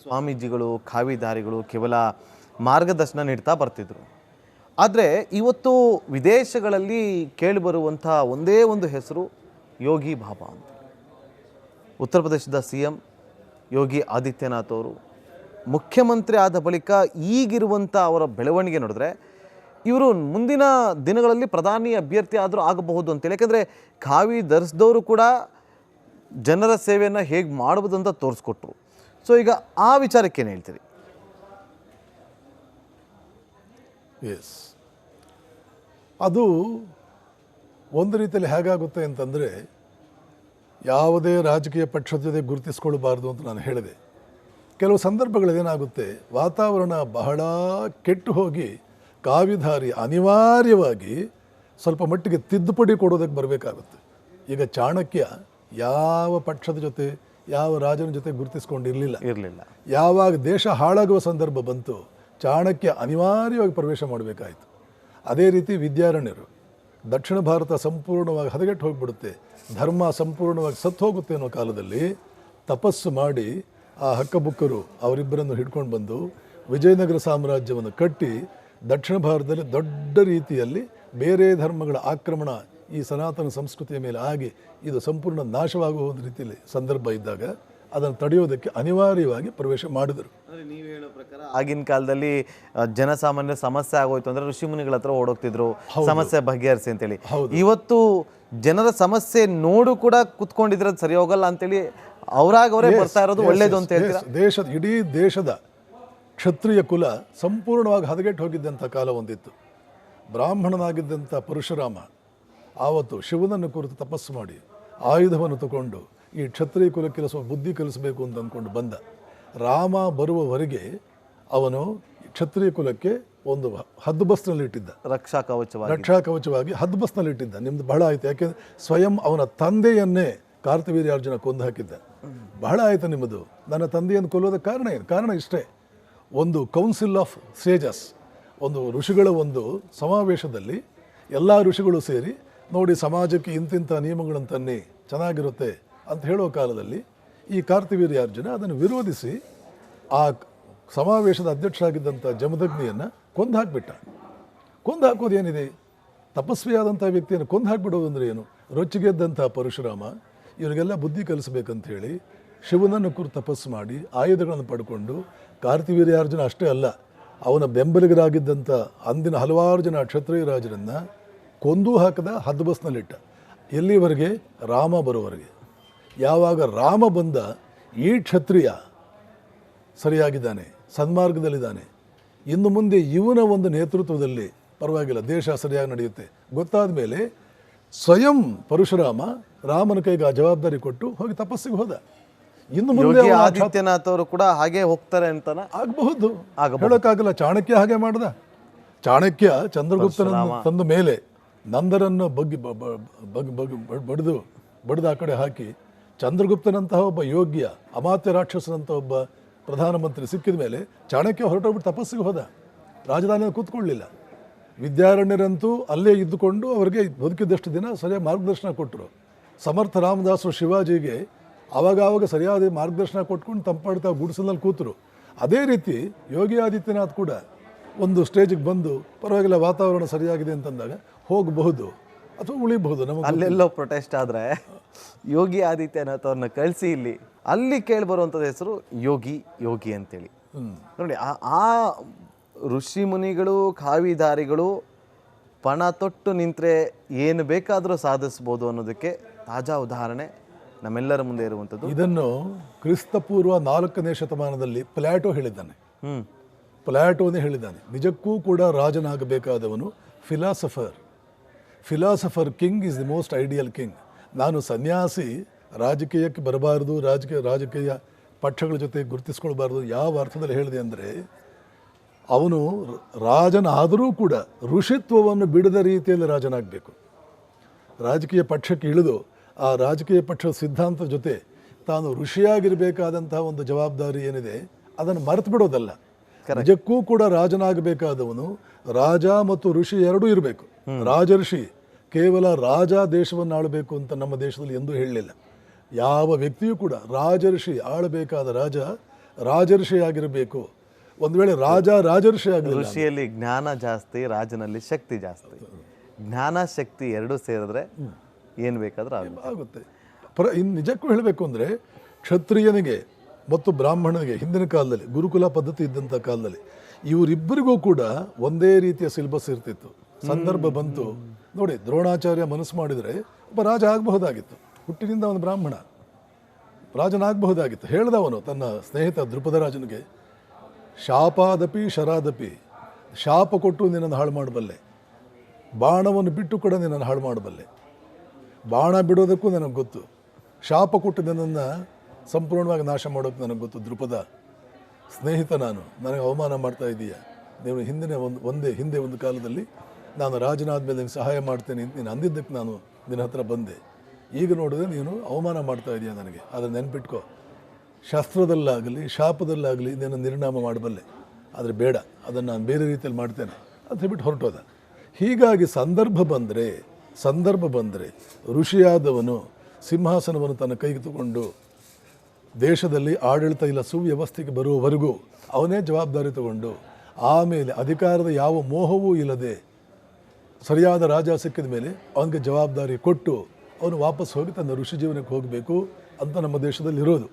ಸ್ವಾಮೀಜಿಗಳು ಖಾವಿದಾರಿಗಳು ಕೇವಲ ಮಾರ್ಗದರ್ಶನ ನೀಡ್ತಾ ಬರ್ತಿದ್ರು. ಆದರೆ ಇವತ್ತು ವಿದೇಶಗಳಲ್ಲಿ ಕೇಳಿಬರುವಂಥ ಒಂದೇ ಒಂದು ಹೆಸರು ಯೋಗಿ ಬಾಬಾ ಅಂತ. ಉತ್ತರ ಪ್ರದೇಶದ CM ಯೋಗಿ ಆದಿತ್ಯನಾಥ್ ಅವರು ಮುಖ್ಯಮಂತ್ರಿ ಆದ ಬಳಿಕ ಈಗಿರುವಂಥ ಅವರ ಬೆಳವಣಿಗೆ ನೋಡಿದ್ರೆ ಇವರು ಮುಂದಿನ ದಿನಗಳಲ್ಲಿ ಪ್ರಧಾನಿ ಅಭ್ಯರ್ಥಿ ಆದರೂ ಆಗಬಹುದು ಅಂತೇಳಿ. ಯಾಕೆಂದರೆ ಖಾವಿ ಧರಿಸಿದವರು ಕೂಡ ಜನರ ಸೇವೆಯನ್ನು ಹೇಗೆ ಮಾಡ್ಬೋದು ಅಂತ ತೋರಿಸ್ಕೊಟ್ರು. ಸೊ ಈಗ ಆ ವಿಚಾರಕ್ಕೆ ಏನು ಹೇಳ್ತೀರಿ? ಎಸ್, ಅದು ಒಂದು ರೀತಿಯಲ್ಲಿ ಹೇಗಾಗುತ್ತೆ ಅಂತಂದರೆ, ಯಾವುದೇ ರಾಜಕೀಯ ಪಕ್ಷದ ಜೊತೆ ಗುರುತಿಸ್ಕೊಳ್ಬಾರ್ದು ಅಂತ ನಾನು ಹೇಳಿದೆ. ಕೆಲವು ಸಂದರ್ಭಗಳೇನಾಗುತ್ತೆ, ವಾತಾವರಣ ಬಹಳ ಕೆಟ್ಟು ಹೋಗಿ ಕಾವಿಧಾರಿ ಅನಿವಾರ್ಯವಾಗಿ ಸ್ವಲ್ಪ ಮಟ್ಟಿಗೆ ತಿದ್ದುಪಡಿ ಕೊಡೋದಕ್ಕೆ ಬರಬೇಕಾಗುತ್ತೆ. ಈಗ ಚಾಣಕ್ಯ ಯಾವ ಪಕ್ಷದ ಜೊತೆ ಯಾವ ರಾಜನ ಜೊತೆ ಗುರುತಿಸ್ಕೊಂಡಿರಲಿಲ್ಲ. ಯಾವಾಗ ದೇಶ ಹಾಳಾಗುವ ಸಂದರ್ಭ ಬಂತು, ಚಾಣಕ್ಯ ಅನಿವಾರ್ಯವಾಗಿ ಪ್ರವೇಶ ಮಾಡಬೇಕಾಯಿತು. ಅದೇ ರೀತಿ ವಿದ್ಯಾರಣ್ಯರು, ದಕ್ಷಿಣ ಭಾರತ ಸಂಪೂರ್ಣವಾಗಿ ಹದಗೆಟ್ಟು ಹೋಗಿಬಿಡುತ್ತೆ, ಧರ್ಮ ಸಂಪೂರ್ಣವಾಗಿ ಸತ್ತು ಹೋಗುತ್ತೆ ಅನ್ನೋ ಕಾಲದಲ್ಲಿ ತಪಸ್ಸು ಮಾಡಿ ಆ ಹಕ್ಕಬುಕ್ಕರು ಅವರಿಬ್ಬರನ್ನು ಹಿಡ್ಕೊಂಡು ಬಂದು ವಿಜಯನಗರ ಸಾಮ್ರಾಜ್ಯವನ್ನು ಕಟ್ಟಿ ದಕ್ಷಿಣ ಭಾರತದಲ್ಲಿ ದೊಡ್ಡ ರೀತಿಯಲ್ಲಿ ಬೇರೆ ಧರ್ಮಗಳ ಆಕ್ರಮಣ ಈ ಸನಾತನ ಸಂಸ್ಕೃತಿಯ ಮೇಲೆ ಆಗಿ ಇದು ಸಂಪೂರ್ಣ ನಾಶವಾಗುವ ಒಂದು ರೀತಿಯಲ್ಲಿ ಸಂದರ್ಭ ಇದ್ದಾಗ ಅದನ್ನು ತಡೆಯೋದಕ್ಕೆ ಅನಿವಾರ್ಯವಾಗಿ ಪ್ರವೇಶ ಮಾಡಿದರು. ನೀವು ಹೇಳೋ ಪ್ರಕಾರ ಆಗಿನ ಕಾಲದಲ್ಲಿ ಜನಸಾಮಾನ್ಯ ಸಮಸ್ಯೆ ಆಗೋಯ್ತು ಅಂದರೆ ಋಷಿಮುನಿಗಳ ಹತ್ರ ಓಡೋಗ್ತಿದ್ರು ಸಮಸ್ಯೆ ಬಗೆಹರಿಸಿ ಅಂತೇಳಿ. ಇವತ್ತು ಜನರ ಸಮಸ್ಯೆ ನೋಡು ಕೂಡ ಕುತ್ಕೊಂಡಿದ್ರೆ ಸರಿ ಹೋಗಲ್ಲ ಅಂತೇಳಿ ಅವರೇ ಬರ್ತಾ ಇರೋದು ಒಳ್ಳೇದು ಅಂತ ಹೇಳ್ತೀರಾ? ಇಡೀ ದೇಶದ ಕ್ಷತ್ರಿಯ ಕುಲ ಸಂಪೂರ್ಣವಾಗಿ ಹದಗೆಟ್ಟು ಹೋಗಿದ್ದಂಥ ಕಾಲ ಒಂದಿತ್ತು. ಬ್ರಾಹ್ಮಣನಾಗಿದ್ದಂಥ ಪರಶುರಾಮ ಆವತ್ತು ಶಿವನನ್ನು ಕುರಿತು ತಪಸ್ಸು ಮಾಡಿ ಆಯುಧವನ್ನು ತಗೊಂಡು ಈ ಕ್ಷತ್ರಿಯ ಕುಲಕ್ಕೆ ಸ್ವಲ್ಪ ಬುದ್ಧಿ ಕಲಿಸಬೇಕು ಅಂತ ಅಂದ್ಕೊಂಡು ಬಂದ. ರಾಮ ಬರುವವರೆಗೆ ಅವನು ಕ್ಷತ್ರಿಯ ಕುಲಕ್ಕೆ ಒಂದು ಹದ್ದುಬಸ್ನಲ್ಲಿಟ್ಟಿದ್ದ, ರಕ್ಷಾ ಕವಚವಾಗಿ ಹದ್ದುಬಸ್ನಲ್ಲಿಟ್ಟಿದ್ದ. ನಿಮ್ದು ಬಹಳ ಆಯಿತು, ಯಾಕೆಂದರೆ ಸ್ವಯಂ ಅವನ ತಂದೆಯನ್ನೇ ಕಾರ್ತಿವೀರ್ಯಾರ್ಜುನ ಕೊಂದು ಹಾಕಿದ್ದ. ಬಹಳ ಆಯಿತು ನಿಮ್ಮದು. ನನ್ನ ತಂದೆಯನ್ನು ಕೊಲ್ಲೋದಕ್ಕೆ ಕಾರಣ ಏನು? ಕಾರಣ ಇಷ್ಟೇ, ಒಂದು ಕೌನ್ಸಿಲ್ ಆಫ್ ಸೇಜಸ್, ಒಂದು ಋಷಿಗಳ ಒಂದು ಸಮಾವೇಶದಲ್ಲಿ ಎಲ್ಲ ಋಷಿಗಳು ಸೇರಿ ನೋಡಿ ಸಮಾಜಕ್ಕೆ ಇಂತಿಂಥ ನಿಯಮಗಳನ್ನು ತನ್ನಿ ಚೆನ್ನಾಗಿರುತ್ತೆ ಅಂತ ಹೇಳೋ ಕಾಲದಲ್ಲಿ ಈ ಕಾರ್ತಿವೀರ್ಯಾರ್ಜುನ ಅದನ್ನು ವಿರೋಧಿಸಿ ಆ ಸಮಾವೇಶದ ಅಧ್ಯಕ್ಷರಾಗಿದ್ದಂಥ ಜಮದಗ್ನಿಯನ್ನು ಕೊಂದು ಹಾಕಿಬಿಟ್ಟ. ಕೊಂದು ಹಾಕೋದು ಏನಿದೆ? ತಪಸ್ವಿಯಾದಂಥ ವ್ಯಕ್ತಿಯನ್ನು ಕೊಂದು ಹಾಕಿಬಿಡೋದು ಅಂದರೆ ಏನು? ರೊಚ್ಚಿಗೆದ್ದಂಥ ಪರಶುರಾಮ ಇವರಿಗೆಲ್ಲ ಬುದ್ಧಿ ಕಲಿಸಬೇಕಂತ ಹೇಳಿ ಶಿವನನ್ನು ಕುರಿತು ತಪಸ್ಸು ಮಾಡಿ ಆಯುಧಗಳನ್ನು ಪಡ್ಕೊಂಡು ಕಾರ್ತಿವೀರ್ಯಾರ್ಜುನ ಅಷ್ಟೇ ಅಲ್ಲ, ಅವನ ಬೆಂಬಲಿಗರಾಗಿದ್ದಂಥ ಅಂದಿನ ಹಲವಾರು ಜನ ಕ್ಷತ್ರಿಯ ರಾಜರನ್ನು ಕೊಂದು ಹಾಕದ ಹದ್ದುಬಸ್ನಲ್ಲಿಟ್ಟ. ಎಲ್ಲಿವರೆಗೆ? ರಾಮ ಬರೋವರೆಗೆ. ಯಾವಾಗ ರಾಮ ಬಂದ, ಈ ಕ್ಷತ್ರಿಯ ಸರಿಯಾಗಿದ್ದಾನೆ, ಸನ್ಮಾರ್ಗದಲ್ಲಿದ್ದಾನೆ, ಇನ್ನು ಮುಂದೆ ಇವನ ಒಂದು ನೇತೃತ್ವದಲ್ಲಿ ಪರವಾಗಿಲ್ಲ, ದೇಶ ಸರಿಯಾಗಿ ನಡೆಯುತ್ತೆ ಗೊತ್ತಾದ ಮೇಲೆ ಸ್ವಯಂ ಪರಶುರಾಮ ರಾಮನ ಕೈಗೆ ಆ ಜವಾಬ್ದಾರಿ ಕೊಟ್ಟು ಹೋಗಿ ತಪಸ್ಸಿಗೆ ಹೋದ. ಇನ್ನು ಮುಂದೆ ಆದಿತ್ಯನಾಥ್ ಅವರು ಕೂಡ ಹಾಗೆ ಹೋಗ್ತಾರೆ ಅಂತ ಆಗಬಹುದು, ಹೇಳೋಕ್ಕಾಗಲ್ಲ. ಚಾಣಕ್ಯ ಹಾಗೆ ಮಾಡ್ದ. ಚಾಣಕ್ಯ ಚಂದ್ರಗುಪ್ತನನ್ನು ತಂದ ಮೇಲೆ ನಂದರನ್ನು ಬಡಿದು ಆ ಕಡೆ ಹಾಕಿ ಚಂದ್ರಗುಪ್ತನಂತಹ ಒಬ್ಬ ಯೋಗ್ಯ ಅಮಾತ್ಯ ರಾಕ್ಷಸನಂತ ಒಬ್ಬ ಪ್ರಧಾನಮಂತ್ರಿ ಸಿಕ್ಕಿದ ಮೇಲೆ ಚಾಣಕ್ಯ ಹೊರಟೋಗ್ಬಿಟ್ಟು ತಪಸ್ಸಿಗೆ ಹೋದ, ರಾಜಧಾನಿಯಲ್ಲಿ ಕೂತ್ಕೊಳ್ಳಲಿಲ್ಲ. ವಿದ್ಯಾರಣ್ಯರಂತೂ ಅಲ್ಲೇ ಇದ್ದುಕೊಂಡು ಅವರಿಗೆ ಬದುಕಿದ್ದಷ್ಟು ದಿನ ಸರಿಯಾಗಿ ಮಾರ್ಗದರ್ಶನ ಕೊಟ್ಟರು. ಸಮರ್ಥ ರಾಮದಾಸರು ಶಿವಾಜಿಗೆ ಆವಾಗ ಸರಿಯಾದ ಮಾರ್ಗದರ್ಶನ ಕೊಟ್ಕೊಂಡು ತಂಪಾಡ್ತಾ ಗುಡಿಸಲಲ್ಲಿ ಕೂತರು. ಅದೇ ರೀತಿ ಯೋಗಿ ಆದಿತ್ಯನಾಥ್ ಕೂಡ ಒಂದು ಸ್ಟೇಜಿಗೆ ಬಂದು ಪರವಾಗಿಲ್ಲ ವಾತಾವರಣ ಸರಿಯಾಗಿದೆ ಅಂತಂದಾಗ ಹೋಗಬಹುದು ಅಥವಾ ಉಳಿಬಹುದು. ನಮಗೆ ಅಲ್ಲೆಲ್ಲೋ ಪ್ರೊಟೆಸ್ಟ್ ಆದರೆ ಯೋಗಿ ಆದಿತ್ಯನಾಥ್ ಅವ್ರನ್ನ ಕಳಿಸಿ ಅಲ್ಲಿ ಕೇಳಿ ಬರುವಂಥದ್ದು ಹೆಸರು ಯೋಗಿ ಅಂತೇಳಿ. ನೋಡಿ, ಆ ಋಷಿ ಮುನಿಗಳು ಖಾವಿದಾರಿಗಳು ಪಣ ತೊಟ್ಟು ನಿಂತರೆ ಏನು ಬೇಕಾದರೂ ಸಾಧಿಸ್ಬೋದು ಅನ್ನೋದಕ್ಕೆ ತಾಜಾ ಉದಾಹರಣೆ ನಮ್ಮೆಲ್ಲರ ಮುಂದೆ ಇರುವಂಥದ್ದು. ಇದನ್ನು ಕ್ರಿಸ್ತಪೂರ್ವ 4ನೇ ಶತಮಾನದಲ್ಲಿ ಪ್ಲಾಟೋ ಹೇಳಿದ್ದಾನೆ. ಪ್ಲಾಟೋನೇ ಹೇಳಿದ್ದಾನೆ, ನಿಜಕ್ಕೂ ಕೂಡ ರಾಜನಾಗಬೇಕಾದವನು philosopher king is the most ideal king. ನಾನು ಸನ್ಯಾಸಿ, ರಾಜಕೀಯಕ್ಕೆ ಬರಬಾರದು, ರಾಜಕೀಯ ಪಕ್ಷಗಳ ಜೊತೆ ಗುರುತಿಸ್ಕೊಳ್ಬಾರ್ದು ಯಾವ ಅರ್ಥದಲ್ಲಿ ಹೇಳಿದೆ ಅಂದರೆ, ಅವನು ರಾಜನಾದರೂ ಕೂಡ ಋಷಿತ್ವವನ್ನು ಬಿಡದ ರೀತಿಯಲ್ಲಿ ರಾಜನಾಗಬೇಕು. ರಾಜಕೀಯ ಪಕ್ಷಕ್ಕೆ ಇಳಿದು ಆ ರಾಜಕೀಯ ಪಕ್ಷದ ಸಿದ್ಧಾಂತದ ಜೊತೆ ತಾನು ಋಷಿಯಾಗಿರಬೇಕಾದಂತಹ ಒಂದು ಜವಾಬ್ದಾರಿ ಏನಿದೆ ಅದನ್ನು ಮರೆತು ಬಿಡೋದಲ್ಲ. ನಿಜಕ್ಕೂ ಕೂಡ ರಾಜನಾಗಬೇಕಾದವನು ರಾಜ ಮತ್ತು ಋಷಿ ಎರಡೂ ಇರಬೇಕು. ರಾಜಋಷಿ ಕೇವಲ ರಾಜ ದೇಶವನ್ನು ಆಳಬೇಕು ಅಂತ ನಮ್ಮ ದೇಶದಲ್ಲಿ ಎಂದೂ ಹೇಳಲಿಲ್ಲ. ಯಾವ ವ್ಯಕ್ತಿಯೂ ಕೂಡ ರಾಜಋಷಿ ಆಳಬೇಕಾದ ರಾಜ ರಾಜರ್ಷಿಯಾಗಿರಬೇಕು. ಒಂದು ವೇಳೆ ರಾಜರ್ಷಿ ಆಗಲಿಲ್ಲ, ಋಷಿಯಲ್ಲಿ ಜ್ಞಾನ ಜಾಸ್ತಿ, ರಾಜನಲ್ಲಿ ಶಕ್ತಿ ಜಾಸ್ತಿ. ಜ್ಞಾನ ಶಕ್ತಿ ಎರಡೂ ಸೇರಿದ್ರೆ ಏನು ಬೇಕಾದ್ರೂ ಆಗುತ್ತೆ. ಇನ್ನು ನಿಜಕ್ಕೂ ಹೇಳಬೇಕು ಅಂದರೆ ಕ್ಷತ್ರಿಯನಿಗೆ ಮತ್ತು ಬ್ರಾಹ್ಮಣನಿಗೆ ಹಿಂದಿನ ಕಾಲದಲ್ಲಿ ಗುರುಕುಲ ಪದ್ಧತಿ ಇದ್ದಂಥ ಕಾಲದಲ್ಲಿ ಇವರಿಬ್ಬರಿಗೂ ಕೂಡ ಒಂದೇ ರೀತಿಯ ಸಿಲೆಬಸ್ ಇರ್ತಿತ್ತು. ಸಂದರ್ಭ ಬಂತು ನೋಡಿ, ದ್ರೋಣಾಚಾರ್ಯ ಮನಸ್ಸು ಮಾಡಿದರೆ ಒಬ್ಬ ರಾಜ ಆಗಬಹುದಾಗಿತ್ತು. ಹುಟ್ಟಿನಿಂದ ಅವನು ಬ್ರಾಹ್ಮಣ, ರಾಜನಾಗಬಹುದಾಗಿತ್ತು. ಹೇಳ್ದವನು ತನ್ನ ಸ್ನೇಹಿತ ದ್ರುಪದರಾಜನಿಗೆ, ಶಾಪಾದಪಿ ಶರಾದಪಿ, ಶಾಪ ಕೊಟ್ಟು ನಿನ್ನನ್ನು ಹಾಳು ಮಾಡಬಲ್ಲೆ, ಬಾಣವನ್ನು ಬಿಟ್ಟು ಕೂಡ ನಿನ್ನನ್ನು ಹಾಳು ಮಾಡಬಲ್ಲೆ. ಬಾಣ ಬಿಡೋದಕ್ಕೂ ನನಗೆ ಗೊತ್ತು, ಶಾಪ ಕೊಟ್ಟು ನನ್ನನ್ನು ಸಂಪೂರ್ಣವಾಗಿ ನಾಶ ಮಾಡೋಕ್ಕೆ ನನಗೆ ಗೊತ್ತು. ದ್ರುಪದ ಸ್ನೇಹಿತ, ನನಗೆ ಅವಮಾನ ಮಾಡ್ತಾ ಇದೀಯ. ನೀವು ಹಿಂದೆ ಒಂದು ಕಾಲದಲ್ಲಿ ನಾನು ರಾಜನಾದ ಮೇಲೆ ನಿನಗೆ ಸಹಾಯ ಮಾಡ್ತೇನೆ ಅಂತ ನೀನು ಅಂದಿದ್ದಕ್ಕೆ ನಾನು ನಿನ್ನ ಹತ್ರ ಬಂದೆ. ಈಗ ನೋಡಿದ್ರೆ ನೀನು ಅವಮಾನ ಮಾಡ್ತಾ ಇದೀಯ ನನಗೆ. ಆದರೆ ನೆನ್ಪಿಟ್ಕೋ, ಶಾಸ್ತ್ರದಲ್ಲಾಗಲಿ ಶಾಪದಲ್ಲಾಗಲಿ ನೀನು ನಿರ್ನಾಮ ಮಾಡಬಲ್ಲೆ, ಆದರೆ ಬೇಡ, ಅದನ್ನು ನಾನು ಬೇರೆ ರೀತಿಯಲ್ಲಿ ಮಾಡ್ತೇನೆ ಅಂತ ಹೇಳ್ಬಿಟ್ಟು ಹೊರಟೋದ. ಹೀಗಾಗಿ ಸಂದರ್ಭ ಬಂದರೆ ಋಷಿಯಾದವನು ಸಿಂಹಾಸನವನ್ನು ತನ್ನ ಕೈಗೆ ತಗೊಂಡು ದೇಶದಲ್ಲಿ ಆಡಳಿತ ಇಲ್ಲ ಸುವ್ಯವಸ್ಥೆಗೆ ಬರುವವರೆಗೂ ಅವನೇ ಜವಾಬ್ದಾರಿ ತಗೊಂಡು, ಆಮೇಲೆ ಅಧಿಕಾರದ ಯಾವ ಮೋಹವೂ ಇಲ್ಲದೆ ಸರಿಯಾದ ರಾಜ ಸಿಕ್ಕಿದ ಮೇಲೆ ಅವನಿಗೆ ಜವಾಬ್ದಾರಿ ಕೊಟ್ಟು ಅವನು ವಾಪಸ್ ಹೋಗಿ ತನ್ನ ಋಷಿ ಜೀವನಕ್ಕೆ ಹೋಗಬೇಕು ಅಂತ ನಮ್ಮ ದೇಶದಲ್ಲಿ ಇರೋದು.